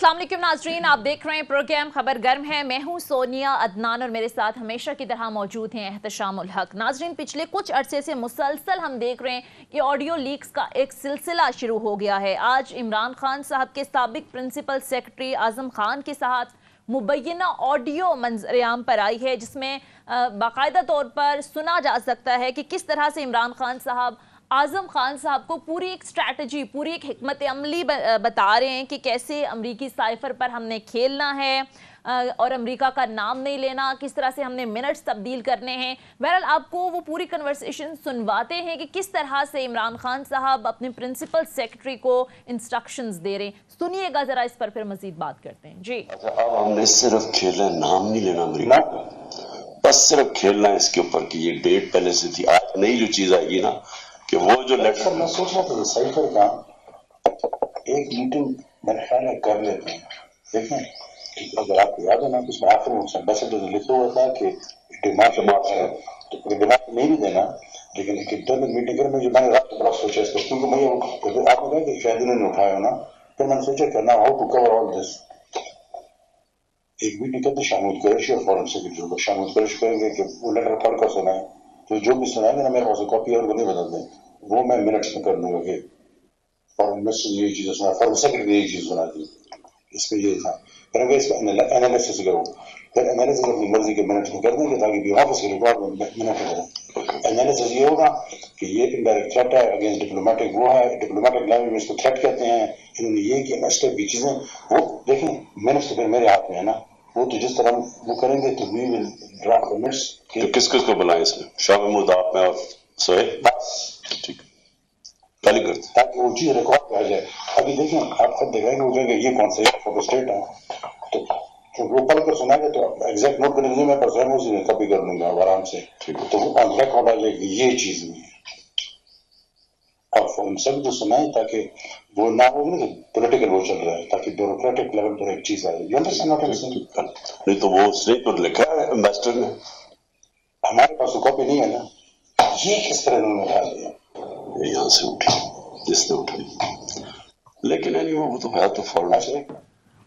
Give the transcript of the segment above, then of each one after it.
अस्सलाम वालेकुम नाजरीन, आप देख रहे हैं प्रोग्राम खबर गर्म है। मैं हूं सोनिया अदनान और मेरे साथ हमेशा की तरह मौजूद हैं एहतशाम उल हक। नाजरीन, पिछले कुछ अरसे से मुसलसल हम देख रहे हैं कि ऑडियो लीक्स का एक सिलसिला शुरू हो गया है। आज इमरान खान साहब के साबिक प्रिंसिपल सेक्रेटरी आजम खान के साथ मुबैना ऑडियो मंजर-ए-आम पर आई है, जिसमें बाकायदा तौर पर सुना जा सकता है कि किस तरह से इमरान खान साहब आज़म खान साहब को पूरी एक स्ट्रैटेजी, पूरी एक हिकमत अमली बता रहे हैं कि कैसे अमरीकी साइफर पर हमने खेलना है और अमेरिका का नाम नहीं लेना, किस तरह से हमने मिनट्स तब्दील करने हैं। बहरहाल आपको वो पूरी कन्वर्सेशन सुनवाते हैं कि किस तरह से इमरान खान साहब अपने प्रिंसिपल सेक्रेटरी को इंस्ट्रक्शंस दे रहे हैं। सुनिएगा जरा, इस पर फिर मजीद बात करते हैं। जी, अब हमने सिर्फ खेलना, नाम नहीं लेना अमेरिका, बस सिर्फ खेलना है इसके ऊपर कि ये डेट पहले से थी। आज नई जो चीज आएगी ना कि वो जो लेटर, मैं सोच रहा था साइफर का एक मीटिंग मेरे ख्याल में कर लेते हैं। देखें, अगर आपको याद है ना, उसमें आखिर में एम्बेसडर लिखा हुआ था कि दिमाग है तो दिमाग नहीं भी देना, लेकिन एक इंटरनल मीटिंग कर, मुझे मैंने रात बड़ा सोचा इसको, क्योंकि मैं आपने कहा कि शायद उन्होंने उठाया ना, फिर मैंने सोचा करना how to cover all this. एक मीटिंग करते शामिल कुरैशी और फॉरेन सेक्रेटरी को शामिल कुरैशी करेंगे कि वो लेटर पढ़ कर सुनाए, तो जो भी सुनाएंगे ना मेरे पास कॉपी और वो नहीं बदल दें, वो मैं मिनट्स में कर दूंगा कि फॉरेन मिनिस्टर ने ये चीज़ सुना, फॉरेन सेक्रेटरी ने ये चीज़ सुना दी, इसमें ये था। फिर अगर इसका एनालिसिस करो, फिर एनालिसिस अपनी मर्जी के मिनट्स में कर देंगे ताकि भी ऑफिस के रिकॉर्ड में मिनट हो। एनालिसिस ये होगा कि ये इनडायरेक्ट थ्रेट है अगेंस्ट डिप्लोमेटिक, वो है डिप्लोमेटिक लैंग्वेज में इसको थ्रेट कहते हैं, इन्होंने ये किया, स्टेप की चीज़ें वो देखें। मिनट्स तो फिर मेरे हाथ में है ना, वो तो जिस तरह वो करेंगे तो वी विल ड्राफ्ट मिनट्स। तो किस किस को बुलाएं इसमें? शाह महमूद, आप में और सोहेब, ठीक खाली करते ताकि वो चीज रिकॉर्ड पे आ जाए। अभी देखें, आप खुद देखेंगे वो कहेंगे ये कौन सा फोटो स्टेट है, तो वो पढ़ कर सुनाएंगे तो एग्जैक्ट नोट करने के लिए मैं पर स्वयं उसी कॉपी कर दूंगा आराम से, तो वो ऑन रिकॉर्ड आ जाएगी ये चीज नहीं है। और उन सब को सुनाए ताकि वो ना हो ना पॉलिटिकल वो चल रहा है, ताकि ब्यूरोक्रेटिक लेवल पर एक चीज आए। You understand what I am saying? नहीं तो वो स्टेट पर लिखा है एम्बेसडर ने, हमारे पास तो कॉपी नहीं है ना, ये किस तरह उन्होंने उठा लिया? यहाँ से उठी जिसने उठाई, लेकिन वो तो है तो फॉरन।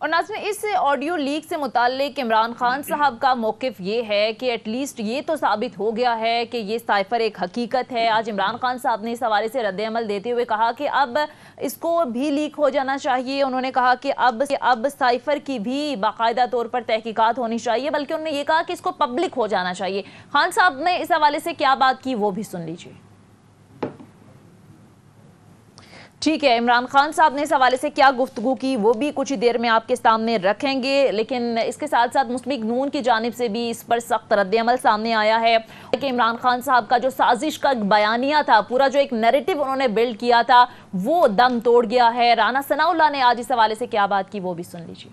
और नाज़रीन, इस ऑडियो लीक से मुताल्लिक इमरान खान साहब का मौक़िफ़ ये है कि एटलीस्ट ये तो साबित हो गया है कि ये साइफर एक हकीकत है। आज इमरान खान साहब ने इस हवाले से रद्द-ए-अमल देते हुए कहा कि अब इसको भी लीक हो जाना चाहिए। उन्होंने कहा कि अब साइफर की भी बाकायदा तौर पर तहकीकात होनी चाहिए, बल्कि उन्होंने ये कहा कि इसको पब्लिक हो जाना चाहिए। खान साहब ने इस हवाले से क्या बात की वो भी सुन लीजिए। ठीक है, इमरान खान साहब ने इस हवाले से क्या गुफ्तगू की वो भी कुछ ही देर में आपके सामने रखेंगे, लेकिन इसके साथ साथ मुस्लिम लीग नून की जानिब से भी इस पर सख्त रद्द-ए-अमल सामने आया है कि इमरान खान साहब का जो साजिश का बयानिया था, पूरा जो एक नैरेटिव उन्होंने बिल्ड किया था, वो दम तोड़ गया है। राना सनाउल्लाह ने आज इस हवाले से क्या बात की वो भी सुन लीजिए।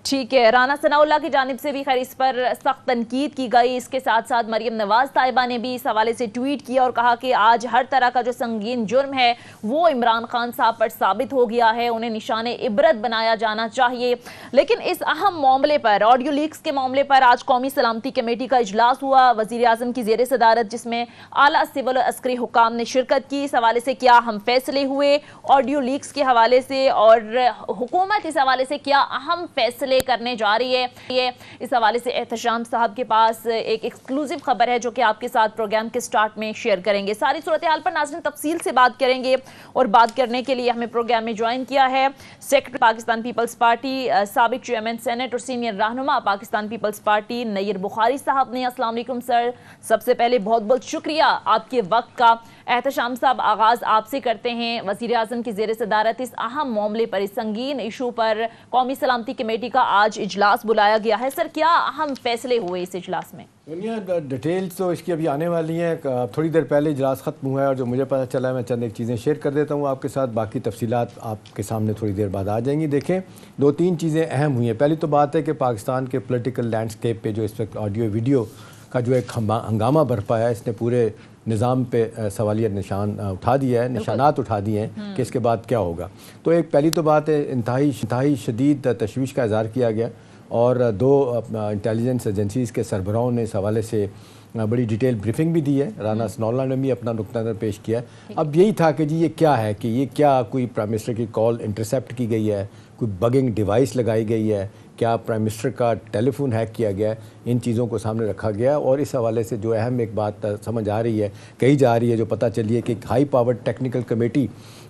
ठीक है, राना सनाउल्लाह की जानिब से भी खैर इस पर सख्त तनकीद की गई। इसके साथ साथ मरियम नवाज ताहिबा ने भी इस हवाले से ट्वीट किया और कहा कि आज हर तरह का जो संगीन जुर्म है वो इमरान खान साहब पर साबित हो गया है, उन्हें निशाने इबरत बनाया जाना चाहिए। लेकिन इस अहम मामले पर, ऑडियो लीक्स के मामले पर, आज कौमी सलामती कमेटी का इजलास हुआ वज़ीर आज़म की ज़ेर सदारत, जिसमें आला सिविल और अस्करी हुक्काम ने शिरकत की। इस हवाले से क्या अहम फैसले हुए ऑडियो लीक्स के हवाले से, और हुकूमत इस हवाले से क्या अहम फैसले करने जा रही है, ये इस हवाले से एहतशाम साहब के पास एक एक्सक्लूसिव खबर है जो कि आपके साथ प्रोग्राम के स्टार्ट में शेयर करेंगे। सारी सूरत हाल पर नाज़रीन तफसील से बात करेंगे, और बात करने के लिए हमें प्रोग्राम में ज्वाइन किया है सेक्रेटरी पाकिस्तान पीपल्स पार्टी, साबिक चेयरमैन सेनेट और सीनियर रहनुमा पाकिस्तान पीपल्स पार्टी नय्यर बुखारी साहब ने। अस्सलाम वालेकुम सर, सबसे पहले बहुत बहुत शुक्रिया आपके वक्त का। एहतशाम साहब, आगाज़ आपसे करते हैं। वज़ीर आज़म की ज़ेर सदारत इस अहम मामले पर, इस संगीन इशू पर कौमी सलामती कमेटी का आज इजलास बुलाया गया है। सर, क्या अहम फैसले हुए इस इजलास में? दुनिया डिटेल्स तो इसकी अभी आने वाली हैं। थोड़ी देर पहले इजलास ख़त्म हुआ है और जो मुझे पता चला है मैं चंद एक चीज़ें शेयर कर देता हूँ आपके साथ, बाकी तफसीलात आपके सामने थोड़ी देर बाद आ जाएंगी। देखें, दो तीन चीज़ें अहम हुई हैं। पहली तो बात है कि पाकिस्तान के पॉलिटिकल लैंडस्केप पे जो इस वक्त ऑडियो वीडियो का जो एक हंगामा बरपा है, इसने पूरे निज़ाम पे सवालिया निशान उठा दिया है, निशानात उठा दिए हैं कि इसके बाद क्या होगा। तो एक पहली तो बात है, इंतहाई शदीद तशवीश का इज़हार किया गया, और दो इंटेलिजेंस एजेंसीज़ के सरबराहों ने इस हवाले से बड़ी डिटेल ब्रीफिंग भी दी है, राना सनाउल्लाह ने भी अपना नुक्ता नज़र पेश किया है। अब यही था कि जी ये क्या है, कि ये क्या कोई प्राइम मिनिस्टर की कॉल इंटरसेप्ट की गई है, कोई बगिंग डिवाइस लगाई गई है, क्या प्राइम मिनिस्टर का टेलीफोन हैक किया गया है, इन चीज़ों को सामने रखा गया। और इस हवाले से जो अहम एक बात समझ आ रही है, कही जा रही है, जो पता चली है कि high powered technical committee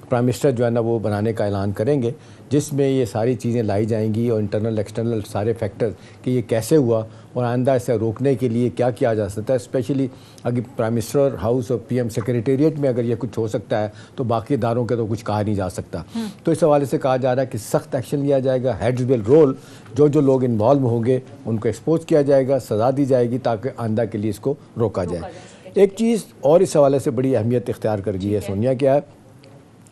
prime minister जो है ना वो बनाने का ऐलान करेंगे, जिसमें ये सारी चीज़ें लाई जाएंगी और इंटरनल एक्सटर्नल सारे फैक्टर्स कि ये कैसे हुआ और आइंदा इसे रोकने के लिए क्या किया जा सकता है। स्पेशली अगर प्राइम मिनिस्टर हाउस और पीएम सेक्रेटेरिएट में अगर ये कुछ हो सकता है तो बाकी इदारों के तो कुछ कहा नहीं जा सकता। तो इस हवाले से कहा जा रहा है कि सख्त एक्शन लिया जाएगा, हेड्स विल रोल, जो लोग इन्वॉल्व होंगे उनको एक्सपोज किया जाएगा, सज़ा दी जाएगी ताकि आइंदा के लिए इसको रोका जाए। एक चीज़ और इस हवाले से बड़ी अहमियत इख्तियार कर गई है सोनिया, क्या है,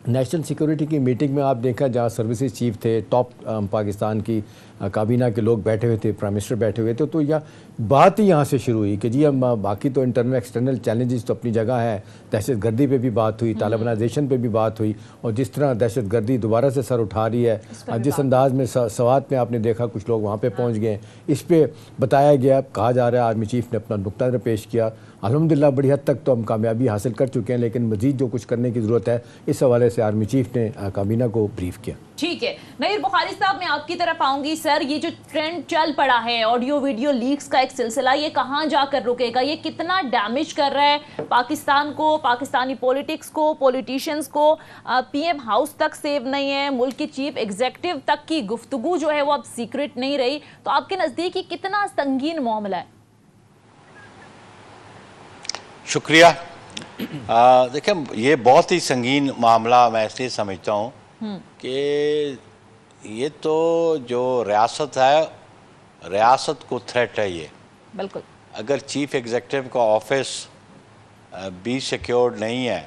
नेशनल सिक्योरिटी की मीटिंग में आप देखा जहाँ सर्विसेज चीफ थे, टॉप पाकिस्तान की काबीना के लोग बैठे हुए थे, प्राइम मिनिस्टर बैठे हुए थे, तो यह बात ही यहाँ से शुरू हुई कि जी हम बाकी तो इंटरनल एक्सटर्नल चैलेंजेस तो अपनी जगह है, दहशत गर्दी पे भी बात हुई, तालिबानाइजेशन पे भी बात हुई, और जिस तरह दहशत गर्दी दोबारा से सर उठा रही है, जिस अंदाज में सवात में आपने देखा कुछ लोग वहाँ पे पहुँच गए, इस पर बताया गया, कहा जा रहा है आर्मी चीफ ने अपना नुक्ता नज़र पेश किया। अल्हम्दुलिल्लाह बड़ी हद तक तो हम कामयाबी हासिल कर चुके हैं, लेकिन मज़ीद जो कुछ करने की ज़रूरत है, इस हवाले से आर्मी चीफ ने काबीना को ब्रीफ किया। ठीक है नईर बुखारी साहब, मैं आपकी तरफ आऊंगी। सर, ये जो ट्रेंड चल पड़ा है ऑडियो वीडियो लीक्स का एक सिलसिला, ये कहाँ जाकर रुकेगा? ये कितना डैमेज कर रहा है पाकिस्तान को, पाकिस्तानी पॉलिटिक्स को, पॉलिटिशियंस को? पीएम हाउस तक सेव नहीं है, मुल्क की चीफ एग्जीक्यूटिव तक की गुफ्तगू जो है वो अब सीक्रेट नहीं रही, तो आपके नज़दीक ये कितना संगीन मामला है? शुक्रिया। देखिए, ये बहुत ही संगीन मामला मैं इसलिए समझता हूँ कि ये तो जो रियासत है, रियासत को थ्रेट है ये। बिल्कुल। अगर चीफ एग्जीक्यूटिव का ऑफिस भी सिक्योर्ड नहीं है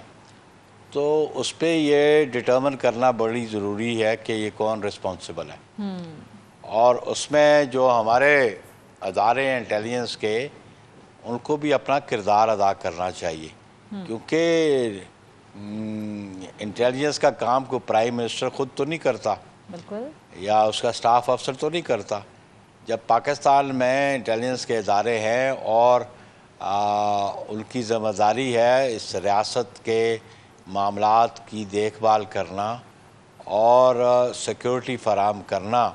तो उस पर ये डिटर्मिन करना बड़ी ज़रूरी है कि ये कौन रिस्पॉन्सिबल है। और उसमें जो हमारे अदारे हैं इंटेलिजेंस के, उनको भी अपना किरदार अदा करना चाहिए, क्योंकि इंटेलिजेंस का काम को प्राइम मिनिस्टर खुद तो नहीं करता, बिल्कुल, या या उसका स्टाफ अफसर तो नहीं करता। जब पाकिस्तान में इंटेलिजेंस के इदारे हैं और उनकी ज़िम्मेदारी है इस रियासत के मामलात की देखभाल करना और सिक्योरिटी फराहम करना,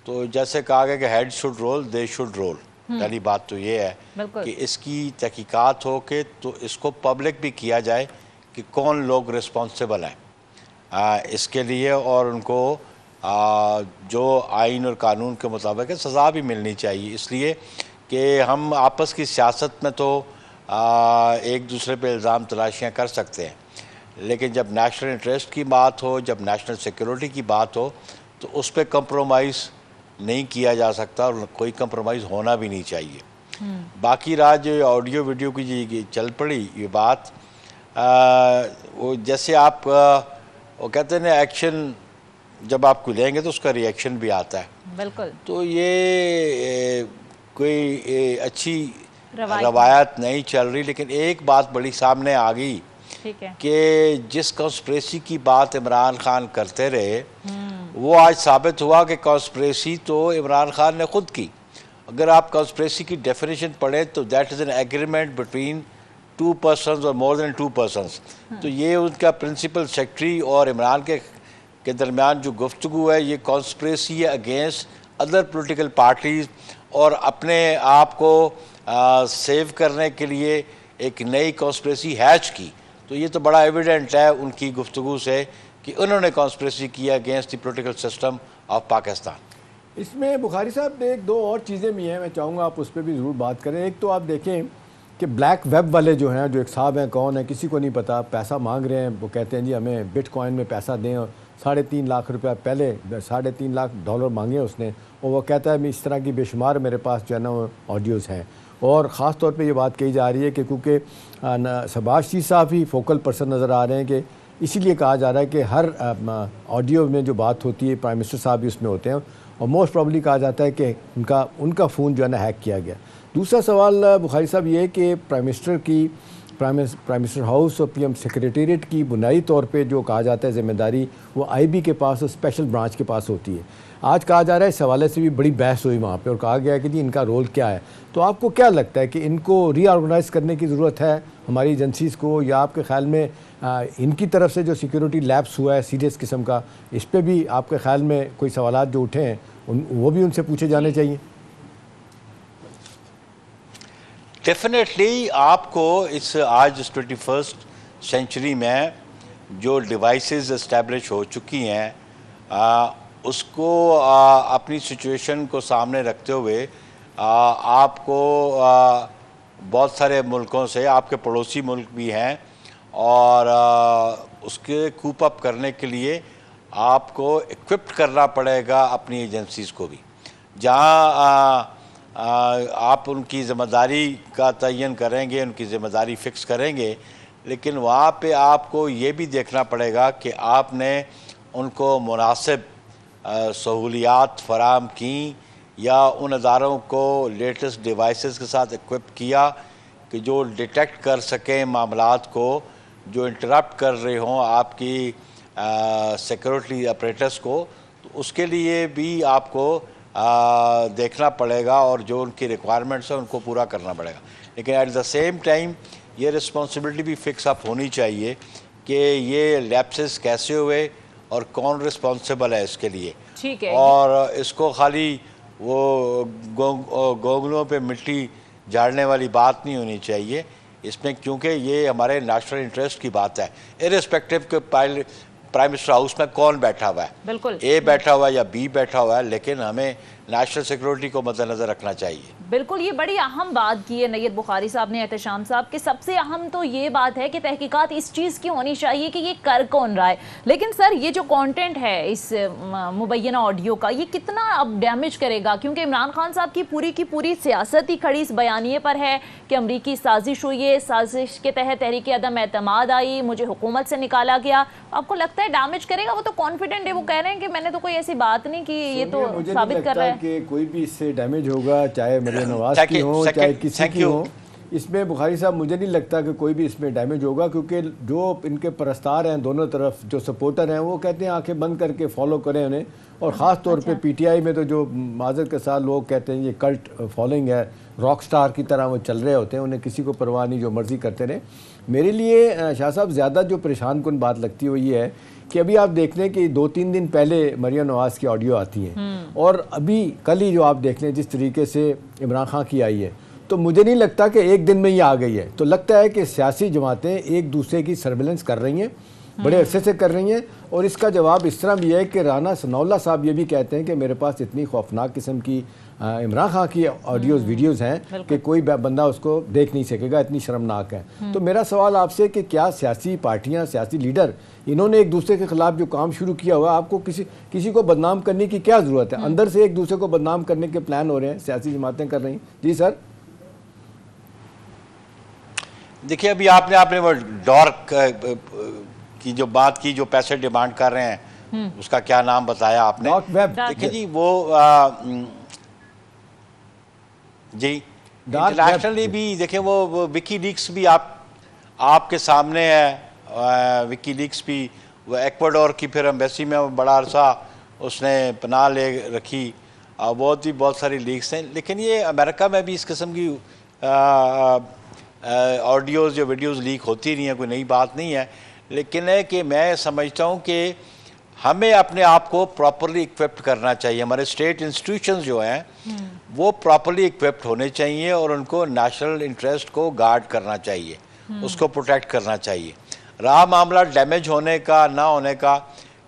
तो जैसे कहा गया कि head should roll, they should roll. पहली बात तो ये है कि इसकी तहकीकात हो के तो इसको पब्लिक भी किया जाए कि कौन लोग रिस्पॉन्सिबल हैं इसके लिए, और उनको जो आइन और कानून के मुताबिक सज़ा भी मिलनी चाहिए। इसलिए कि हम आपस की सियासत में तो एक दूसरे पे इल्ज़ाम तलाशियाँ कर सकते हैं, लेकिन जब नेशनल इंटरेस्ट की बात हो, जब नेशनल सिक्योरिटी की बात हो, तो उस पर कंप्रोमाइज़ नहीं किया जा सकता और कोई कंप्रोमाइज़ होना भी नहीं चाहिए। बाकी रहा जो ऑडियो वीडियो की जी चल पड़ी ये बात, वो जैसे आप वो कहते हैं ना, एक्शन जब आपको लेंगे तो उसका रिएक्शन भी आता है। बिल्कुल। तो ये कोई अच्छी रवायत नहीं चल रही, लेकिन एक बात बड़ी सामने आ गई कि जिस कॉन्स्पिरेसी की बात इमरान खान करते रहे वो आज साबित हुआ कि कॉन्स्पिरेसी तो इमरान खान ने खुद की। अगर आप कॉन्स्पिरेसी की डेफिनेशन पढ़ें तो that is an agreement between two persons और मोर देन टू पर्सन्स। तो ये उनका प्रिंसिपल सेक्रेटरी और इमरान के दरमियान जो गुफ्तगू है, ये कॉन्स्पिरेसी है अगेंस्ट अदर पॉलिटिकल पार्टीज़ और अपने आप को सेव करने के लिए एक नई कॉन्स्पिरेसी हैच की। तो ये तो बड़ा एविडेंट है उनकी गुफ्तगू से कि उन्होंने कॉन्स्पिरेसी किया against the political system of Pakistan. इसमें बुखारी साहब एक दो और चीज़ें भी हैं, मैं चाहूँगा आप उस पर भी ज़रूर बात करें। एक तो आप देखें कि ब्लैक वेब वाले जो हैं, जो एक साहब हैं, कौन है किसी को नहीं पता, पैसा मांग रहे हैं, वो कहते हैं जी हमें बिटकॉइन में पैसा दें, और 3.5 लाख रुपया पहले 3.5 लाख डॉलर मांगे उसने, और वो कहता है इस तरह की बेशुमार मेरे पास जो है ना ऑडियोज़ हैं। और ख़ास तौर पे ये बात कही जा रही है कि क्योंकि शहबाज शरीफ साहब ही फोकल पर्सन नज़र आ रहे हैं, कि इसीलिए कहा जा रहा है कि हर ऑडियो में जो बात होती है प्राइम मिनिस्टर साहब भी उसमें होते हैं, और मोस्ट प्रॉब्ली कहा जाता है कि उनका फ़ोन जो है ना हैक किया गया। दूसरा सवाल बुखारी साहब ये है कि प्राइम मिनिस्टर की प्राइम मिनिस्टर हाउस और PM सेक्रेटेरिएट की बुनियादी तौर पे जो कहा जाता है ज़िम्मेदारी वो IB के पास और स्पेशल ब्रांच के पास होती है। आज कहा जा रहा है इस हवाले से भी बड़ी बहस हुई वहाँ पे और कहा गया कि जी इनका रोल क्या है। तो आपको क्या लगता है कि इनको रीऑर्गेनाइज़ करने की ज़रूरत है हमारी एजेंसीज़ को, या आपके ख्याल में इनकी तरफ से जो सिक्योरिटी लैप्स हुआ है सीरियस किस्म का, इस पर भी आपके ख्याल में कोई सवालात जो उठे हैं वो भी उनसे पूछे जाने चाहिए? डेफिनेटली आपको इस आज 21st सेंचुरी में जो डिवाइसेस इस्टेब्लिश हो चुकी हैं उसको अपनी सिचुएशन को सामने रखते हुए आपको बहुत सारे मुल्कों से, आपके पड़ोसी मुल्क भी हैं, और उसके कूप अप करने के लिए आपको इक्विप्ड करना पड़ेगा अपनी एजेंसीज़ को भी। जहाँ आप उनकी ज़िम्मेदारी का तयन करेंगे, उनकी ज़िम्मेदारी फ़िक्स करेंगे, लेकिन वहाँ पे आपको ये भी देखना पड़ेगा कि आपने उनको मुनासिब सहूलियात फराम की या उन अदारों को लेटेस्ट डिवाइसेस के साथ इक्विप किया कि जो डिटेक्ट कर सकें मामलात को जो इंटरप्ट कर रहे हों आपकी सिक्योरिटी ऑपरेटर्स को। तो उसके लिए भी आपको देखना पड़ेगा और जो उनकी रिक्वायरमेंट्स हैं उनको पूरा करना पड़ेगा। लेकिन एट द सेम टाइम ये रिस्पॉन्सिबिलिटी भी फिक्स अप होनी चाहिए कि ये लैप्सेस कैसे हुए और कौन रिस्पॉन्सिबल है इसके लिए। ठीक है। और इसको खाली वो गोगलों पे मिट्टी झाड़ने वाली बात नहीं होनी चाहिए इसमें, क्योंकि ये हमारे नेशनल इंटरेस्ट की बात है, इर्रिस्पेक्टिव के प्राइम मिनिस्टर हाउस में कौन बैठा हुआ है, बिल्कुल ए बैठा हुआ है या बी बैठा हुआ है, लेकिन हमें नेशनल सिक्योरिटी को मद्देनजर रखना चाहिए। बिल्कुल, ये बड़ी अहम बात की है नैयद बुखारी साहब ने, एहतशाम साहब, कि सबसे अहम तो ये बात है कि तहकीकात इस चीज़ की होनी चाहिए कि ये कर कौन रहा है। लेकिन सर ये जो कंटेंट है इस मुबैना ऑडियो का, ये कितना अब डैमेज करेगा? क्योंकि इमरान खान साहब की पूरी सियासत ही खड़ी इस बयानिए पर है कि अमरीकी साजिश हुई है, साजिश के तहत तहरीक अदम एतमाद आई, मुझे हुकूमत से निकाला गया। आपको लगता है डैमेज करेगा? वो तो कॉन्फिडेंट है, वो कह रहे हैं कि मैंने तो कोई ऐसी बात नहीं की, ये तो साबित कर रहा है कि कोई भी इससे डैमेज होगा, चाहे मरियम नवाज की हो चाहे किसी की हो। इसमें बुखारी साहब मुझे नहीं लगता कि कोई भी इसमें डैमेज होगा, क्योंकि जो इनके परस्तार हैं दोनों तरफ, जो सपोर्टर हैं, वो कहते हैं आंखें बंद करके फॉलो करें उन्हें। और ख़ास तौर पे PTI में तो जो माजरत के साथ लोग कहते हैं ये कल्ट फॉलोइंग है, रॉक स्टार की तरह वो चल रहे होते हैं, उन्हें किसी को परवाह नहीं, जो मर्ज़ी करते रहे। मेरे लिए शाह साहब ज़्यादा जो परेशान कुन बात लगती है वो ये है कि अभी आप देख लें कि 2-3 दिन पहले मरियम नवाज़ की ऑडियो आती है और अभी कल ही जो आप देख लें जिस तरीके से इमरान खान की आई है, तो मुझे नहीं लगता कि एक दिन में ही आ गई है। तो लगता है कि सियासी जमातें एक दूसरे की सर्विलेंस कर रही हैं, बड़े अरसे से कर रही हैं। और इसका जवाब इस तरह भी है कि राना सनाउल्लाह साहब ये भी कहते हैं कि मेरे पास इतनी खौफनाक किस्म की इमरान खान की ऑडियोज़ वीडियोज़ हैं कि कोई बंदा उसको देख नहीं सकेगा, इतनी शर्मनाक है। तो मेरा सवाल आपसे कि क्या सियासी पार्टियां, सियासी लीडर, इन्होंने एक दूसरे के खिलाफ जो काम शुरू किया हुआ, आपको किसी को बदनाम करने की क्या ज़रूरत है? अंदर से एक दूसरे को बदनाम करने के प्लान हो रहे हैं, सियासी जमातें कर रही हैं। जी सर। देखिए अभी आपने वो डॉर्क की जो बात की, जो पैसे डिमांड कर रहे हैं, उसका क्या नाम बताया आपने? देखिए जी वो जी इंटरनेशनली भी देखें, वो विकी लीक्स भी आपके सामने है। विकी लीक्स भी वो एक्वाडोर की फिर एम्बेसी में बड़ा अरसा उसने पनाह ले रखी, बहुत सारी लीक्स हैं। लेकिन ये अमेरिका में भी इस किस्म की ऑडियोज़ या वीडियोज़ लीक होती नहीं है, कोई नई बात नहीं है। लेकिन है कि मैं समझता हूँ कि हमें अपने आप को प्रॉपरली इक्विप्ड करना चाहिए। हमारे स्टेट इंस्टीट्यूशंस जो हैं वो प्रॉपरली इक्विप्ड होने चाहिए और उनको नेशनल इंटरेस्ट को गार्ड करना चाहिए, उसको प्रोटेक्ट करना चाहिए। रहा मामला डैमेज होने का ना होने का,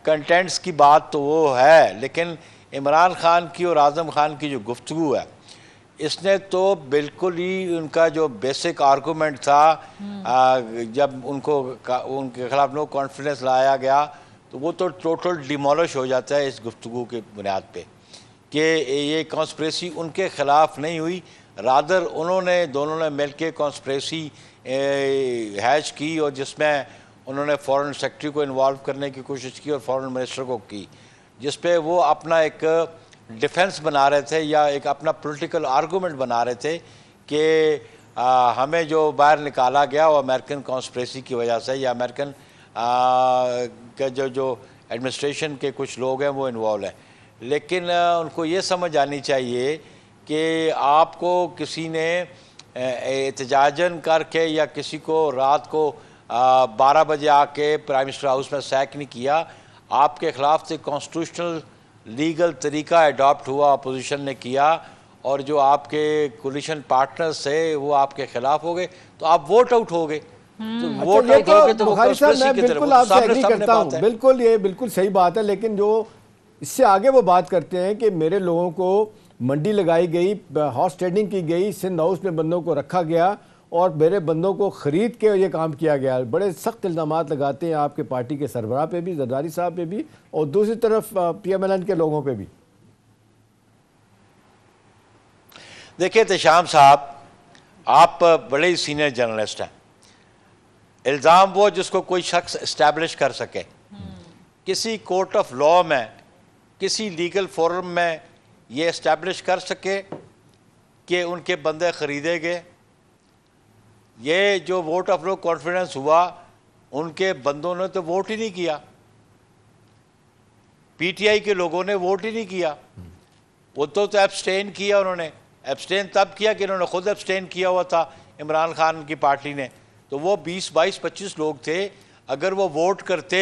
कंटेंट्स की बात तो वो है, लेकिन इमरान खान की और आज़म खान की जो गुफ्तगू है, इसने तो बिल्कुल ही उनका जो बेसिक आर्गूमेंट था, जब उनके खिलाफ नो कॉन्फिडेंस लाया गया, तो वो तो टोटल डिमोलिश हो जाता है इस गुफ्तगू के बुनियाद पे कि ये कॉन्स्पिरेसी उनके ख़िलाफ़ नहीं हुई, रादर उन्होंने दोनों ने मिल के कॉन्स्पिरेसी हैच की और जिसमें उन्होंने फॉरेन सेक्रेटरी को इन्वॉल्व करने की कोशिश की और फॉरेन मिनिस्टर को की, जिस पे वो अपना एक डिफेंस बना रहे थे या एक अपना पॉलिटिकल आर्गूमेंट बना रहे थे कि हमें जो बाहर निकाला गया वो अमेरिकन कॉन्स्पिरेसी की वजह से, या अमेरिकन के जो एडमिनिस्ट्रेशन के कुछ लोग हैं वो इन्वॉल्व हैं। लेकिन उनको ये समझ आनी चाहिए कि आपको किसी ने एहतजाजन करके या किसी को रात को 12 बजे आके प्राइम मिनिस्टर हाउस में सैक नहीं किया, आपके ख़िलाफ़ से कॉन्स्टिट्यूशनल लीगल तरीका अडॉप्ट हुआ, अपोजिशन ने किया, और जो आपके कोलिशन पार्टनर्स थे वो आपके खिलाफ हो गए, तो आप वोट आउट हो गए। तो वोट आउट हो गए तो बुखारी साहब मैं बिल्कुल आपसे एग्री करता हूँ, बिल्कुल ये बिल्कुल सही बात है। लेकिन जो इससे आगे वो बात करते हैं कि मेरे लोगों को मंडी लगाई गई, हॉर्स ट्रेडिंग की गई, सिंध हाउस में बंदों को रखा गया और मेरे बंदों को ख़रीद के ये काम किया गया। बड़े सख्त इल्ज़ामात लगाते हैं आपके पार्टी के सरबराह पे भी, जरदारी साहब पे भी, और दूसरी तरफ PMLN के लोगों पे भी। देखिए एहतशाम साहब, आप बड़े ही सीनियर जर्नलिस्ट हैं। इल्ज़ाम वो जिसको कोई शख्स इस्टेब्लिश कर सके, किसी कोर्ट ऑफ लॉ में, किसी लीगल फोरम में ये इस्टेब्लिश कर सके कि उनके बंदे ख़रीदे गए। ये जो वोट ऑफ नो कॉन्फिडेंस हुआ, उनके बंदों ने तो वोट ही नहीं किया, PTI के लोगों ने वोट ही नहीं किया, वो तो एब्सटेन किया। उन्होंने एब्सटेन तब किया कि इन्होंने खुद एब्सटेन किया हुआ था इमरान खान की पार्टी ने। तो वो 20, 22, 25 लोग थे, अगर वो वोट करते,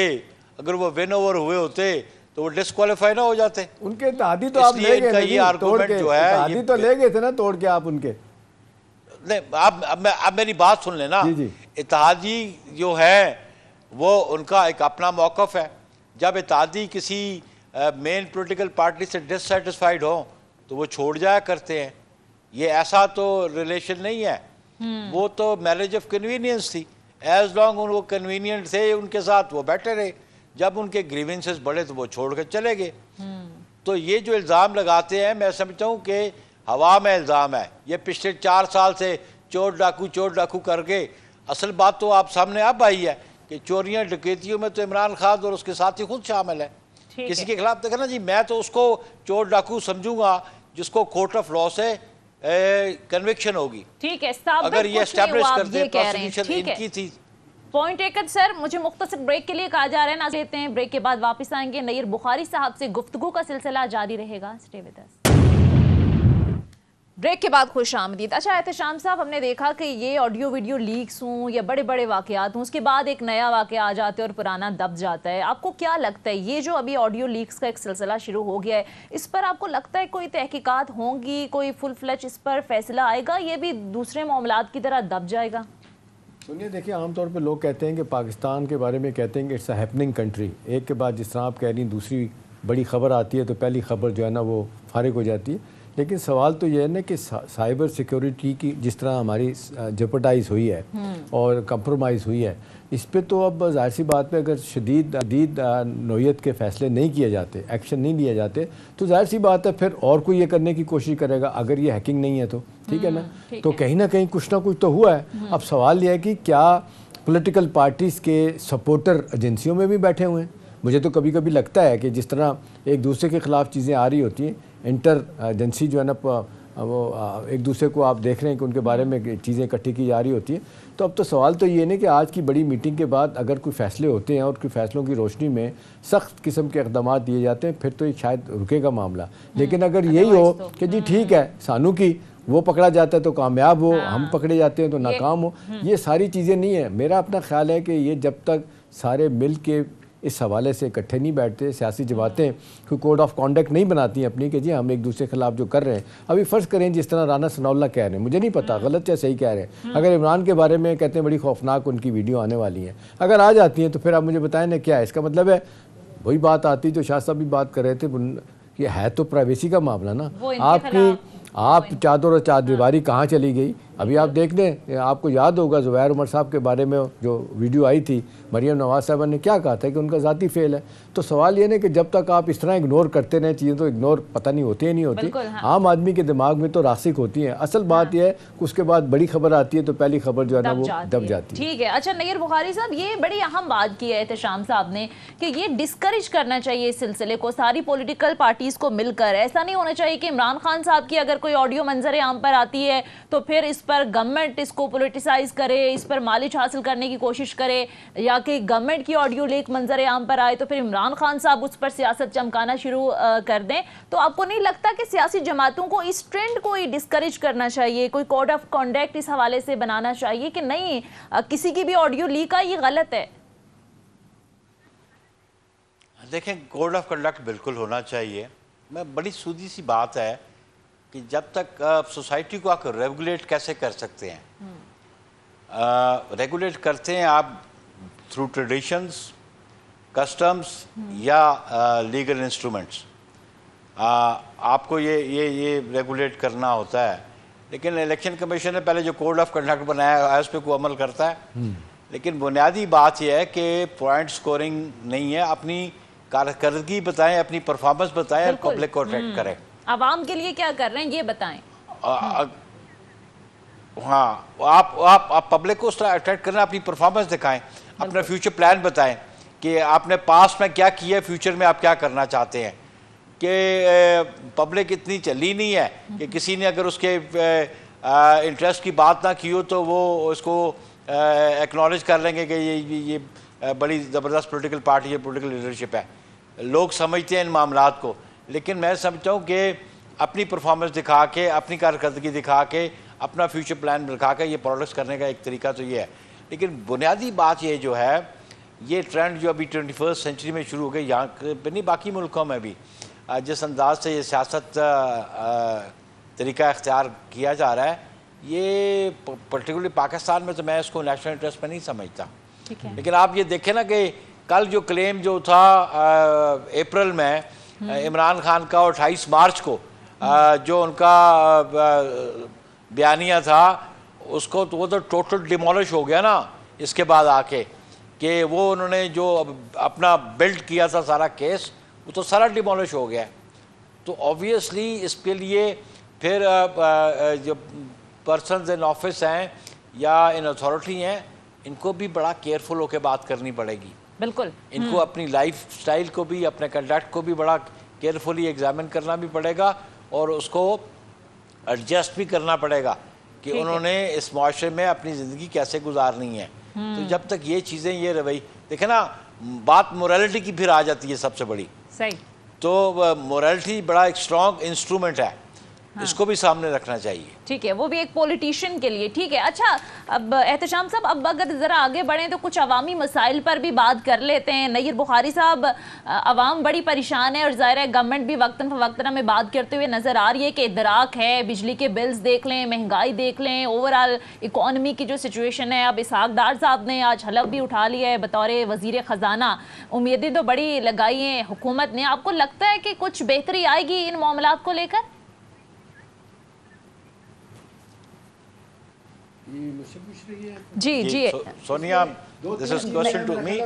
अगर वो विन ओवर हुए होते तो वो डिस्क्वालीफाई ना हो जाते। उनके इत्तेहादी तो आप ले गए, ये आर्गूमेंट जो है इत्तेहादी तो ले गए थे ना तोड़ के आप उनके। नहीं, अब मेरी बात सुन लेना। इत्तेहादी जो है वो उनका एक अपना मौक़िफ़ है। जब इत्तेहादी किसी मेन पॉलिटिकल पार्टी से डिससेटिस्फाइड हो तो वो छोड़ जाया करते हैं। ये ऐसा तो रिलेशन नहीं है, वो तो मैरिज ऑफ कन्वीनियंस थी। एज लॉन्ग वो कन्वीनियंट थे उनके साथ, वो बैठे रहे। जब उनके ग्रीवेंसेस बढ़े तो वो छोड़ कर चले गए। तो ये जो इल्ज़ाम लगाते हैं, मैं समझता हूँ कि हवा में इल्ज़ाम है। ये पिछले 4 साल से चोर डाकू करके, असल बात तो आप सामने अब आई है कि चोरियाँ डकैतियों में तो इमरान खान और उसके साथी खुद शामिल है। किसी के खिलाफ देखा ना जी, मैं तो उसको चोर डाकू समझूंगा जिसको कोर्ट ऑफ लॉ से कन्विक्शन होगी। ठीक है, अगर ये एस्टैब्लिश करते हैं, प्रोसिक्यूशन इनकी थी। Point taken sir. मुझे मुख्तसर ब्रेक के लिए कहा जा रहा है ना, लेते हैं ब्रेक के बाद वापस आएंगे। नय्यर बुखारी साहब से गुफ्तगू का सिलसिला जारी रहेगा। Stay with us. ब्रेक के बाद खुश आमदीद। अच्छा एहतशाम साहब, हमने देखा कि ये ऑडियो वीडियो लीक्स हों या बड़े बड़े वाक़यात हों, उसके बाद एक नया वाक़या आ जाता है और पुराना दब जाता है। आपको क्या लगता है ये जो अभी ऑडियो लीक्स का एक सिलसिला शुरू हो गया है, इस पर आपको लगता है कोई तहकीकात होंगी, कोई फुल फ्लेज इस पर फैसला आएगा, ये भी दूसरे मामलात की तरह दब जाएगा? सुनिए, देखिए आमतौर पे लोग कहते हैं कि पाकिस्तान के बारे में कहते हैं कि इट्स अ हैपनिंग कंट्री। एक के बाद जिस तरह आप कह रही हैं दूसरी बड़ी ख़बर आती है तो पहली ख़बर जो है ना वो फारिग हो जाती है। लेकिन सवाल तो ये है ना कि साइबर सिक्योरिटी की जिस तरह हमारी जेपरडाइज हुई है और कंप्रोमाइज़ हुई है, इस पे तो अब जाहिर सी बात पे अगर शदीद नौयत के फ़ैसले नहीं किए जाते, एक्शन नहीं लिए जाते, तो जाहिर सी बात है फिर और कोई ये करने की कोशिश करेगा। अगर ये हैकिंग नहीं है तो ठीक है ना, तो कहीं ना कहीं कुछ ना कुछ तो हुआ है। अब सवाल यह है कि क्या पॉलिटिकल पार्टीज़ के सपोर्टर एजेंसियों में भी बैठे हुए हैं? मुझे तो कभी कभी लगता है कि जिस तरह एक दूसरे के ख़िलाफ़ चीज़ें आ रही होती हैं, इंटर एजेंसी जो है ना वो एक दूसरे को आप देख रहे हैं कि उनके बारे में चीज़ें इकट्ठी की जा रही होती हैं। तो अब तो सवाल तो ये नहीं कि आज की बड़ी मीटिंग के बाद अगर कोई फ़ैसले होते हैं और कोई फ़ैसलों की रोशनी में सख्त किस्म के इक़दाम दिए जाते हैं, फिर तो ये शायद रुकेगा मामला। लेकिन अगर यही हो कि जी ठीक है सानू की वो पकड़ा जाता है तो कामयाब हो, हम पकड़े जाते हैं तो नाकाम हो, ये सारी चीज़ें नहीं है। मेरा अपना ख्याल है कि ये जब तक सारे मिल के इस हवाले से इकट्ठे नहीं बैठते, सियासी जमातें कोई कोड ऑफ कॉन्डक्ट नहीं बनाती हैं अपनी कि जी हम एक दूसरे के खिलाफ जो कर रहे हैं। अभी फ़र्ज़ करें जिस तरह राना सनाउल्लाह कह रहे हैं, मुझे नहीं पता गलत या सही कह रहे हैं, अगर इमरान के बारे में कहते हैं बड़ी खौफनाक उनकी वीडियो आने वाली हैं, अगर आ जाती हैं तो फिर आप मुझे बताएं ना क्या है इसका मतलब है। वही बात आती जो शाह साहब भी बात कर रहे थे, ये है तो प्राइवेसी का मामला ना। आप चादर और चारदीवारी कहाँ चली गई? अभी आप देख लें, आपको याद होगा ज़ुबैर उमर साहब के बारे में जो वीडियो आई थी, मरियम नवाज़ साहबा ने क्या कहा था कि उनका ज़ाती फेल है। तो सवाल ये नहीं कि जब तक आप इस तरह इग्नोर करते रहें चीज़ें, तो इग्नोर पता नहीं होती है नहीं होती, आम आदमी के दिमाग में तो रासिक होती हैं। असल बात यह है कि उसके बाद बड़ी खबर आती है तो पहली खबर जो है ना वो दब जाती है। ठीक है। अच्छा नय्यर बुखारी साहब, ये बड़ी अहम बात की है एहतशाम साहब ने कि ये डिस्करेज करना चाहिए इस सिलसिले को सारी पॉलिटिकल पार्टीज़ को मिलकर। ऐसा नहीं होना चाहिए कि इमरान खान साहब की अगर कोई ऑडियो मंजर आम पर आती है तो फिर इस पर गवर्नमेंट इसको पोलिटिसाइज करे, इस पर मालिश हासिल करने की कोशिश करे, या कि गवर्नमेंट की ऑडियो लीक मंजर आम पर आए तो फिर इमरान खान साहब उस पर सियासत चमकाना शुरू कर दें, तो आपको नहीं लगता कि सियासी जमातों को इस ट्रेंड को ही डिस्करेज करना चाहिए, कोई कोड ऑफ कॉन्डक्ट इस हवाले से बनाना चाहिए कि नहीं किसी की भी ऑडियो लीक है ये गलत है? देखें, कोड ऑफ कंडक्ट बिल्कुल होना चाहिए। मैं बड़ी सीधी सी बात है कि जब तक सोसाइटी को आप रेगुलेट कैसे कर सकते हैं, रेगुलेट करते हैं आप थ्रू ट्रेडिशंस, कस्टम्स या लीगल इंस्ट्रूमेंट्स। आपको ये रेगुलेट करना होता है, लेकिन इलेक्शन कमीशन ने पहले जो कोड ऑफ कंडक्ट बनाया है उस पर कोई अमल करता है। लेकिन बुनियादी बात यह है कि पॉइंट स्कोरिंग नहीं है, अपनी कारकर्दगी बताएं, अपनी परफॉर्मेंस बताएं और पब्लिक को अट्रैक्ट करें। आवाम के लिए क्या कर रहे हैं ये बताएं। हाँ, आप पब्लिक को अट्रैक्ट करना, अपनी परफॉर्मेंस दिखाएं, अपना फ्यूचर प्लान बताएं कि आपने पास्ट में क्या किया, फ्यूचर में आप क्या करना चाहते हैं। कि पब्लिक इतनी चली नहीं है कि किसी ने अगर उसके इंटरेस्ट की बात ना की हो तो वो उसको एक्नॉलेज कर लेंगे कि ये बड़ी ज़बरदस्त पॉलिटिकल पार्टी है, पॉलिटिकल लीडरशिप है। लोग समझते हैं इन मामलात को, लेकिन मैं समझता हूँ कि अपनी परफॉर्मेंस दिखा के, अपनी कारकर्दगी दिखा के, अपना फ्यूचर प्लान दिखा के ये पॉलिटिक्स करने का एक तरीका तो ये है। लेकिन बुनियादी बात ये जो है, ये ट्रेंड जो अभी 21st सेंचुरी में शुरू हो गई, यहाँ नहीं बाकी मुल्कों में भी जिस अंदाज से ये सियासत तरीका इख्तियार किया जा रहा है, ये पर्टिकुलरली पाकिस्तान में तो मैं इसको नेशनल इंटरेस्ट में नहीं समझता। लेकिन आप ये देखें ना कि कल जो क्लेम जो था अप्रैल में इमरान खान का, और 28 मार्च को जो उनका बयानिया था, उसको तो वो तो टोटल डिमोलिश हो गया ना इसके बाद आके, कि वो उन्होंने जो अपना बिल्ड किया था सारा केस, वो तो सारा डिमोलिश हो गया। तो ऑब्वियसली इसके लिए फिर जो पर्सनस इन ऑफिस हैं या इन अथॉरिटी हैं, इनको भी बड़ा केयरफुल होकर बात करनी पड़ेगी। बिल्कुल, इनको अपनी लाइफ स्टाइल को भी, अपने कंडक्ट को भी बड़ा केयरफुली एग्जामिन करना भी पड़ेगा और उसको एडजस्ट भी करना पड़ेगा कि उन्होंने इस माशरे में अपनी ज़िंदगी कैसे गुजारनी है। तो जब तक ये चीज़ें, ये रवैया देखें ना, बात मोरालिटी की फिर आ जाती है सबसे बड़ी। सही। तो मोरालिटी बड़ा एक स्ट्रॉन्ग इंस्ट्रूमेंट है, इसको भी सामने रखना चाहिए। ठीक है, वो भी एक पॉलिटिशियन के लिए। ठीक है, अच्छा अब एहतशाम साहब, अब अगर ज़रा आगे बढ़ें तो कुछ अवामी मसाइल पर भी बात कर लेते हैं। नय्यर बुखारी साहब, अवाम बड़ी परेशान है और ज़ाहिर है गवर्नमेंट भी वक्तन फ़वक्तन हमें बात करते हुए नज़र आ रही है कि इदराक है, बिजली के बिल्स देख लें, महंगाई देख लें, ओवरऑल इकॉनमी की जो सिचुएशन है। अब इसहाक डार साहब ने आज हलफ भी उठा लिया है बतौर वज़ीर ख़जाना। उम्मीदें तो बड़ी लगाई हैं हुकूमत ने। आपको लगता है कि कुछ बेहतरी आएगी इन मामलात को लेकर? जी जी Sonia, this is question to me.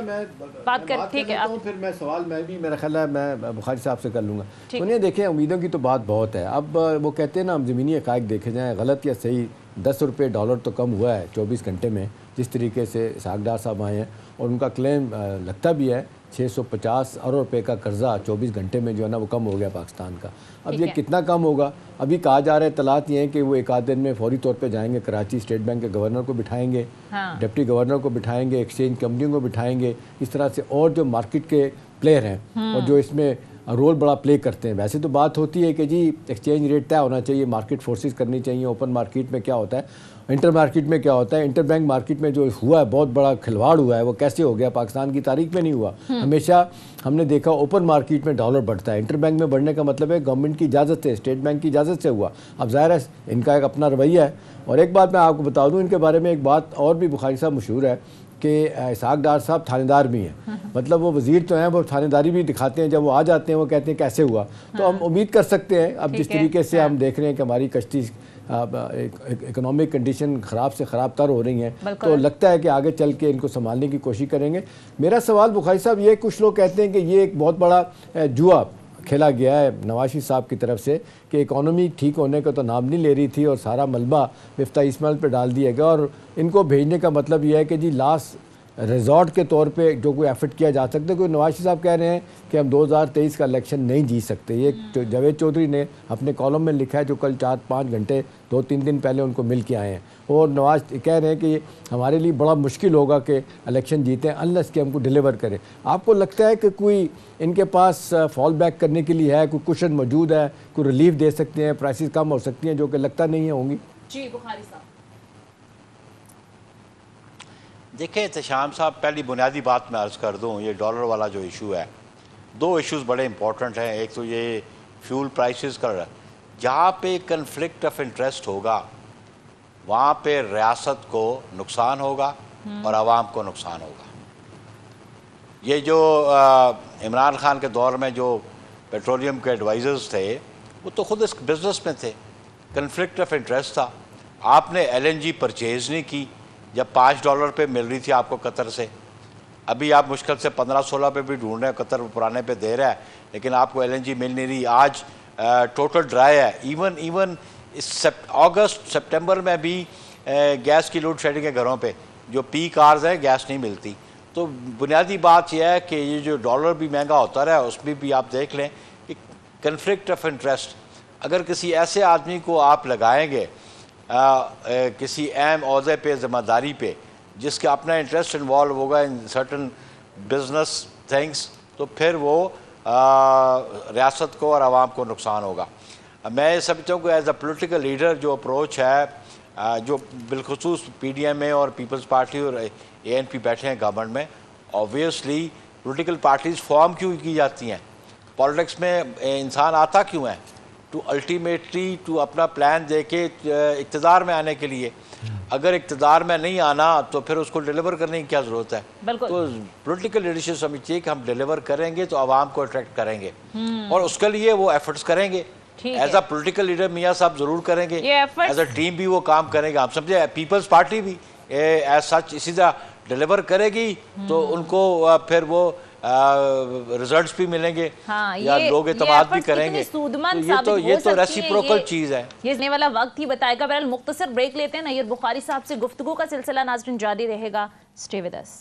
बात कर, ठीक है, फिर मैं सवाल मैं भी, मेरा ख्याल है मैं बुखारी साहब से कर लूँगा। सोनिया, देखें, उम्मीदों की तो बात बहुत है। अब वो कहते हैं ना, हम ज़मीनी हक़ाइक़ देखे जाएँ, गलत या सही, 10 रुपये डॉलर तो कम हुआ है 24 घंटे में, जिस तरीके से इसहाक डार साहब आए हैं। और उनका क्लेम लगता भी है 650 अरब रुपए का कर्जा 24 घंटे में जो है ना वो कम हो गया पाकिस्तान का। अब ये कितना कम होगा? अभी कहा जा रहा है, तलात ये है कि वो एक आध दिन में फौरी तौर पे जाएंगे कराची, स्टेट बैंक के गवर्नर को बिठाएंगे, डिप्टी गवर्नर को बिठाएंगे, एक्सचेंज कंपनियों को बिठाएंगे, इस तरह से, और जो मार्केट के प्लेयर हैं और जो इसमें रोल बड़ा प्ले करते हैं। वैसे तो बात होती है कि जी एक्सचेंज रेट तय होना चाहिए, मार्केट फोर्सेस करनी चाहिए। ओपन मार्केट में क्या होता है, इंटर मार्केट में क्या होता है, इंटर बैंक मार्केट में जो हुआ है बहुत बड़ा खिलवाड़ हुआ है, वो कैसे हो गया? पाकिस्तान की तारीख में नहीं हुआ। हमेशा हमने देखा ओपन मार्केट में डॉलर बढ़ता है, इंटर बैंक में बढ़ने का मतलब है गवर्नमेंट की इजाज़त से, स्टेट बैंक की इजाज़त से हुआ। अब ज़ाहिर है इनका एक अपना रवैया है। और एक बात मैं आपको बता दूँ, इनके बारे में एक बात और भी बुखारी साहब मशहूर है कि इसहाक डार साहब थानेदार भी हैं। मतलब वो वज़ीर तो हैं, वो थानेदारी भी दिखाते हैं। जब वो आ जाते हैं वो कहते हैं कैसे हुआ। तो हम उम्मीद कर सकते हैं, अब जिस तरीके से हम देख रहे हैं कि हमारी कश्ती इकोनॉमिक कंडीशन ख़राब से ख़राब तर हो रही हैं, तो लगता है कि आगे चल के इनको संभालने की कोशिश करेंगे। मेरा सवाल बुखारी साहब ये, कुछ लोग कहते हैं कि ये एक बहुत बड़ा जुआ खेला गया है नवाज शरीफ साहब की तरफ से कि इकॉनमी ठीक होने का तो नाम नहीं ले रही थी और सारा मलबा मिफ्ता इस्माइल पे डाल दिया गया, और इनको भेजने का मतलब ये है कि जी लास्ट रिजॉर्ट के तौर पे जो कोई एफर्ट किया जा सकता है। कोई नवाज शरीफ साहब कह रहे हैं कि हम 2023 का इलेक्शन नहीं जीत सकते, ये जावेद चौधरी ने अपने कॉलम में लिखा है, जो कल 4-5 घंटे 2-3 दिन पहले उनको मिल के आए हैं। और नवाज कह रहे हैं कि हमारे लिए बड़ा मुश्किल होगा कि इलेक्शन जीतें अनलेस कि हमको डिलीवर करें। आपको लगता है कि कोई इनके पास फॉल बैक करने के लिए है, कोई कुशन मौजूद है, कोई रिलीफ दे सकते हैं, प्राइसेस कम हो सकती हैं, जो कि लगता नहीं है होंगी? जी बुखारी साहब। देखिए एहतशाम साहब, पहली बुनियादी बात मैं अर्ज़ कर दूं, ये डॉलर वाला जो इशू है, दो इश्यूज़ बड़े इंपॉर्टेंट हैं। एक तो ये फ्यूल प्राइसेस का, जहाँ पे कन्फ्लिक्ट ऑफ इंटरेस्ट होगा वहाँ पे रियासत को नुकसान होगा और आवाम को नुकसान होगा। ये जो इमरान खान के दौर में जो पेट्रोलियम के एडवाइज़र्स थे वो तो ख़ुद इस बिज़नेस में थे, कन्फ्लिक्ट ऑफ इंटरेस्ट था। आपने LNG परचेज़ नहीं की जब $5 पे मिल रही थी आपको कतर से। अभी आप मुश्किल से 15-16 पे भी ढूंढ रहे हैं, कतर पुराने पे दे रहा है, लेकिन आपको LNG मिल नहीं रही। आज टोटल ड्राई है। इवन इस अगस्त सितंबर में भी गैस की लोड शेडिंग है घरों पे, जो पीक आवर्स है गैस नहीं मिलती। तो बुनियादी बात यह है कि ये जो डॉलर भी महंगा होता रहा है, उसमें भी आप देख लें कि कन्फ्लिक्ट ऑफ इंटरेस्ट अगर किसी ऐसे आदमी को आप लगाएंगे किसी अहम ओहदे पे, ज़िम्मेदारी पे, जिसका अपना इंटरेस्ट इन्वॉल्व होगा इन सर्टन बिजनेस थिंग्स, तो फिर वो रियासत को और आवाम को नुकसान होगा। मैं समझता हूँ कि एज अ पोलिटिकल लीडर जो अप्रोच है, जो बिलखुसूस PDMA और पीपल्स पार्टी और ANP बैठे हैं गवर्नमेंट में, ऑब्वियसली पोलिटिकल पार्टीज़ फॉर्म क्यों की जाती हैं? पॉलिटिक्स में इंसान आता क्यों है? टू अल्टीमेटली टू अपना प्लान दे के इक़्तिदार में आने के लिए। अगर इक़्तिदार में नहीं आना तो फिर उसको डिलीवर करने की क्या ज़रूरत है? तो पॉलिटिकल लीडरशिप समझिए कि हम डिलीवर करेंगे तो आवाम को अट्रैक्ट करेंगे और उसके लिए वो एफर्ट्स करेंगे। एज अ पॉलिटिकल लीडर मियाँ साहब ज़रूर करेंगे, एज अ टीम भी वो काम करेंगे। आप समझे पीपल्स पार्टी भी एज सच इसी तरह डिलीवर करेगी तो उनको फिर वो रिजल्ट्स भी मिलेंगे। हाँ, या लोग एतमाद भी करेंगे। तो ये तो रेसिप्रोकल चीज़ है। ये आने वाला वक्त ही बताएगा। बहरहाल मुख्तसर ब्रेक लेते हैं। नय्यर बुखारी साहब से गुफ्तगू का सिलसिला नाज़रीन जारी रहेगा। Stay with us.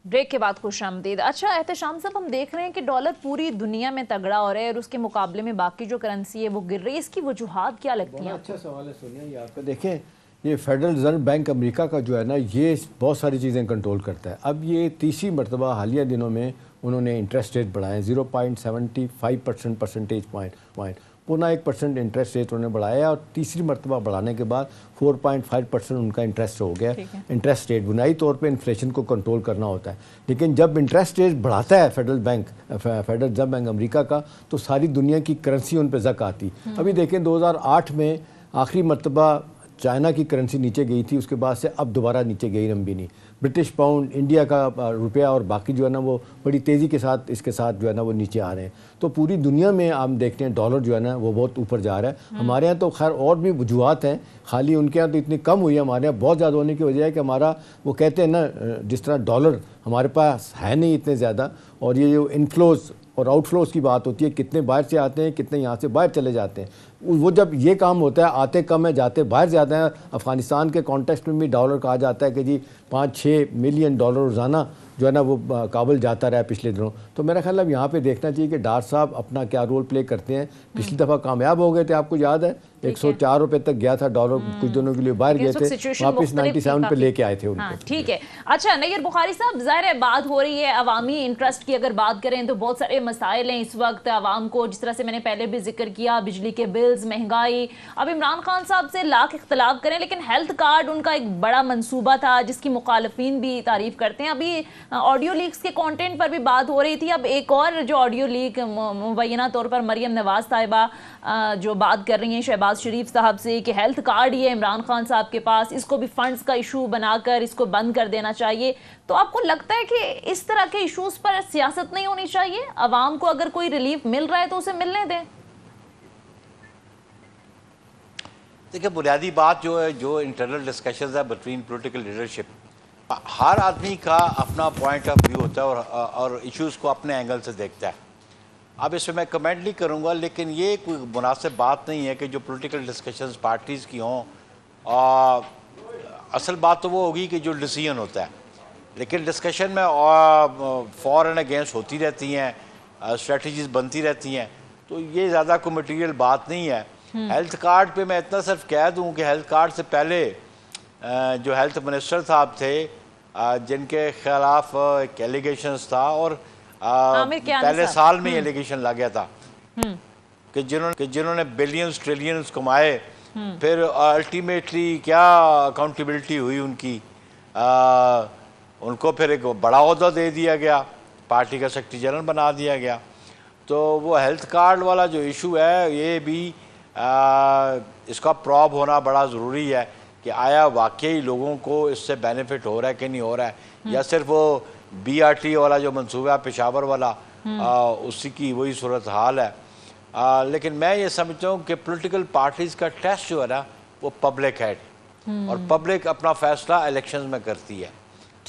ब्रेक के बाद खुशामदीद। अच्छा एहतशाम साहब, हम देख रहे हैं कि डॉलर पूरी दुनिया में तगड़ा हो रहा है और उसके मुकाबले में बाकी जो करेंसी है वो गिर रही है। इसकी वजूहात क्या लगती हैं? अच्छा सवाल है, सुनिए ये आपका। देखें ये फेडरल रिजर्व बैंक अमेरिका का जो है ना, ये बहुत सारी चीज़ें कंट्रोल करता है। अब ये तीसरी मरतबा हालिया दिनों में उन्होंने इंटरेस्ट रेट बढ़ाए 0.75% परसेंटेज पॉइंट पुनः 1% इंटरेस्ट रेट उन्होंने बढ़ाया और तीसरी मरतबा बढ़ाने के बाद 4.5% उनका इंटरेस्ट हो गया। इंटरेस्ट रेट बुनियादी तौर पे इन्फ्लेशन को कंट्रोल करना होता है, लेकिन जब इंटरेस्ट रेट बढ़ाता है फेडरल रिजर्व बैंक अमेरिका का, तो सारी दुनिया की करेंसी उन पर जक आती। अभी देखें 2008 में आखिरी मरतबा चाइना की करेंसी नीचे गई थी, उसके बाद से अब दोबारा नीचे गई लंबी नहीं। ब्रिटिश पाउंड, इंडिया का रुपया और बाकी जो है ना वो बड़ी तेज़ी के साथ इसके साथ जो है ना वो नीचे आ रहे हैं। तो पूरी दुनिया में आप देखते हैं डॉलर जो है ना वो बहुत ऊपर जा रहा है। हमारे यहाँ तो खैर और भी वजूहत हैं, खाली उनके यहाँ तो इतनी कम हुई है, हमारे यहाँ बहुत ज़्यादा होने की वजह है कि हमारा वो कहते हैं ना, जिस तरह डॉलर हमारे पास है नहीं इतने ज़्यादा, और ये जो इनफ्लोज और आउटफ्लोज की बात होती है, कितने बाहर से आते हैं कितने यहाँ से बाहर चले जाते हैं, वो जब ये काम होता है आते कम है जाते बाहर ज़्यादा है। अफ़गानिस्तान के कॉन्टेक्स्ट में भी डॉलर कहा जाता है कि जी 5-6 मिलियन डॉलर रोज़ाना जो है ना वो काबुल जाता रहा है पिछले दिनों। तो मेरा ख्याल अब यहाँ पे देखना चाहिए कि डार साहब अपना क्या रोल प्ले करते हैं। पिछली दफ़ा कामयाब हो गए थे, आपको याद है 104 रुपये तक गया था डॉलर, कुछ दिनों के लिए बाहर गए थे, वापस 97 पे लेके आए थे उनको। ठीक है। अच्छा नय्यर बुखारी साहब, ज़ाहिर है बात हो रही है अवामी इंटरेस्ट की। अगर बात करें तो बहुत सारे मसाइल हैं इस वक्त आवाम को, जिस तरह से मैंने पहले भी जिक्र किया, बिजली के बिल्स, महंगाई। अब इमरान खान साहब से लाख इख्तलाफ करें, लेकिन हेल्थ कार्ड उनका एक बड़ा मंसूबा था जिसकी मुखालफिन भी तारीफ करते हैं। अभी ऑडियो लीक्स के कंटेंट पर भी बात हो रही थी। अब एक और जो ऑडियो लीक मुबैना तौर पर मरियम नवाज साहिबा जो बात कर रही हैं शहबाज शरीफ साहब से कि हेल्थ कार्ड ये इमरान खान साहब के पास, इसको भी फंड्स का इशू बनाकर इसको बंद कर देना चाहिए। तो आपको लगता है कि इस तरह के इशूज़ पर सियासत नहीं होनी चाहिए? आवाम को अगर कोई रिलीफ मिल रहा है तो उसे मिलने दें। देखिए बुनियादी बात जो है, जो इंटरनल डिस्कशंस है बिटवीन पॉलिटिकल लीडरशिप, हर आदमी का अपना पॉइंट ऑफ व्यू होता है और इश्यूज़ को अपने एंगल से देखता है। अब इसमें मैं कमेंट नहीं करूँगा, लेकिन ये कोई मुनासिब बात नहीं है कि जो पॉलिटिकल डिस्कशंस पार्टीज़ की हों और اصل بات تو وہ ہوگی کہ جو ڈیسیژن ہوتا ہے، لیکن ڈسکشن میں فار اینڈ اگینسٹ ہوتی رہتی ہیں، اسٹریٹجیز بنتی رہتی ہیں، تو یہ زیادہ کوئی مٹیریل بات نہیں ہے۔ ہیلتھ کارڈ پہ میں اتنا صرف کہہ دوں کہ ہیلتھ کارڈ سے پہلے جو ہیلتھ منسٹر صاحب تھے جن کے خلاف ایک ایلیگیشنز تھا، اور پہلے سال میں ایلیگیشن لگ گیا تھا کہ جنہوں نے بلینز ٹریلینز کمائے، پھر الٹیمیٹلی کیا اکاؤنٹیبلٹی ہوئی ان کی، ان کو پھر ایک بڑا عہدہ دے دیا گیا، پارٹی کا سیکرٹری جنرل بنا دیا گیا۔ تو وہ ہیلتھ کارڈ والا جو ایشو ہے یہ بھی اس کا پروب ہونا بڑا ضروری ہے کہ آیا واقعی لوگوں کو اس سے بینیفٹ ہو رہا ہے کہ نہیں ہو رہا ہے، یا صرف وہ بی آر ٹی والا جو منصوبہ ہے پشاور والا اسی کی وہی صورتحال ہے۔ لیکن میں یہ سمجھتا ہوں کہ پولیٹیکل پارٹیز کا ٹیسٹ جو ہے نا وہ پبلک ہے، اور پبلک اپنا فیصلہ الیکشنز میں کرتی ہے۔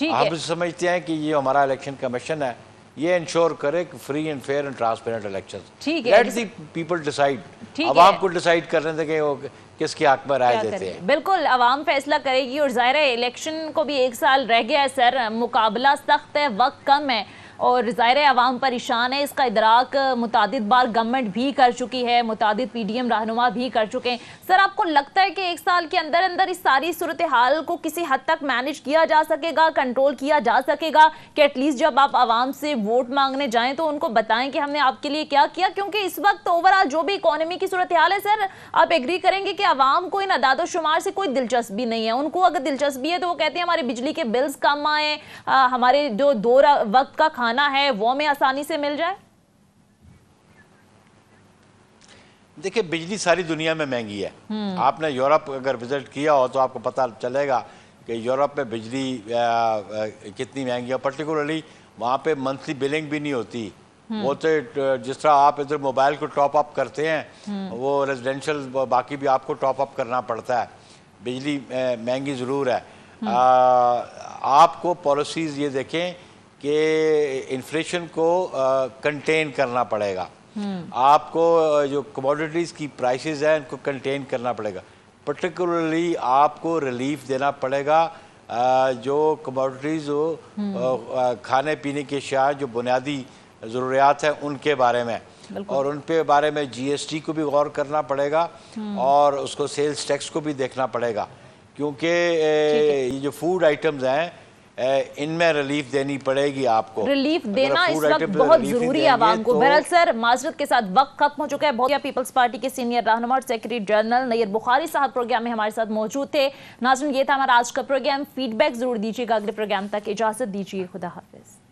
ہم سمجھتے ہیں کہ یہ ہمارا الیکشن کمیشن ہے، یہ انشور کرے کہ free and fair and transparent elections. Let the people decide, عوام کو ڈیسائیڈ کرنے دیں کہ وہ کس کے حق میں رائے دیتے ہیں۔ بالکل عوام فیصلہ کرے گی، اور ظاہر ہے الیکشن کو بھی 1 سال رہ گیا ہے سر، مقابلہ سخت ہے، وقت کم ہے، اور ظاہر عوام پریشان ہے، اس کا ادراک متعدد بار گورنمنٹ بھی کر چکی ہے، متعدد پی ڈی ایم رہنما بھی کر چکے ہیں۔ سر آپ کو لگتا ہے کہ 1 سال کے اندر اندر اس ساری صورتحال کو کسی حد تک مینج کیا جا سکے گا، کنٹرول کیا جا سکے گا، کہ ایٹ لیسٹ جب آپ عوام سے ووٹ مانگنے جائیں تو ان کو بتائیں کہ ہم نے آپ کے لیے کیا کیا؟ کیونکہ اس وقت اوورآل جو بھی اکانومی کی صورتحال ہے سر، آپ ایگری کریں گے کہ عوام کو ان اعداد و شمار سے کوئی دلچسپی نہیں ہے۔ ان کو اگر دلچسپی ہے تو وہ کہتے ہیں ہمارے بجلی کے بلز کم آئیں، ہمارے جو 2 وقت کا کھانا ہے وہ ہمیں آسانی سے مل جائے۔ دیکھیں بجلی ساری دنیا میں مہنگی ہے، آپ نے یورپ اگر وزٹ کیا ہو تو آپ کو پتہ چلے گا کہ یورپ میں بجلی کتنی مہنگی ہے، پرٹیکولرلی وہاں پہ منتھلی بلنگ بھی نہیں ہوتی، وہ تو جس طرح آپ ادھر موبائل کو ٹاپ اپ کرتے ہیں وہ ریزیڈینشل باقی بھی آپ کو ٹاپ اپ کرنا پڑتا ہے۔ بجلی مہنگی ضرور ہے۔ آپ کو پالیسیز یہ دیکھیں کہ انفلیشن کو کنٹین کرنا پڑے گا، آپ کو جو کموڈیٹیز کی پرائسز ہیں ان کو کنٹین کرنا پڑے گا، پرٹیکولرلی آپ کو ریلیف دینا پڑے گا جو کموڈیٹیز کھانے پینے کی اشیاء جو بنیادی ضروریات ہیں ان کے بارے میں، اور ان پہ بارے میں جی ایس ٹی کو بھی غور کرنا پڑے گا، اور اس کو سیلز ٹیکس کو بھی دیکھنا پڑے گا، کیونکہ یہ جو فوڈ آئٹمز ہیں ان میں ریلیف دینی پڑے گی آپ کو، ریلیف دینا اس وقت بہت ضروری ہے عوام کو۔ بہرحال سر معذرت کے ساتھ وقت ختم ہو چکا ہے۔ بہت پیپلز پارٹی کے سینئر رہنما اور سیکرٹری جنرل نیر بخاری صاحب پروگرام میں ہمارے ساتھ موجود تھے۔ ناظرین یہ تھا ہمارا آج کا پروگرام، فیڈ بیک ضرور دیجیے گا، اگلے پروگرام تک اجازت دیجیے، خدا حافظ۔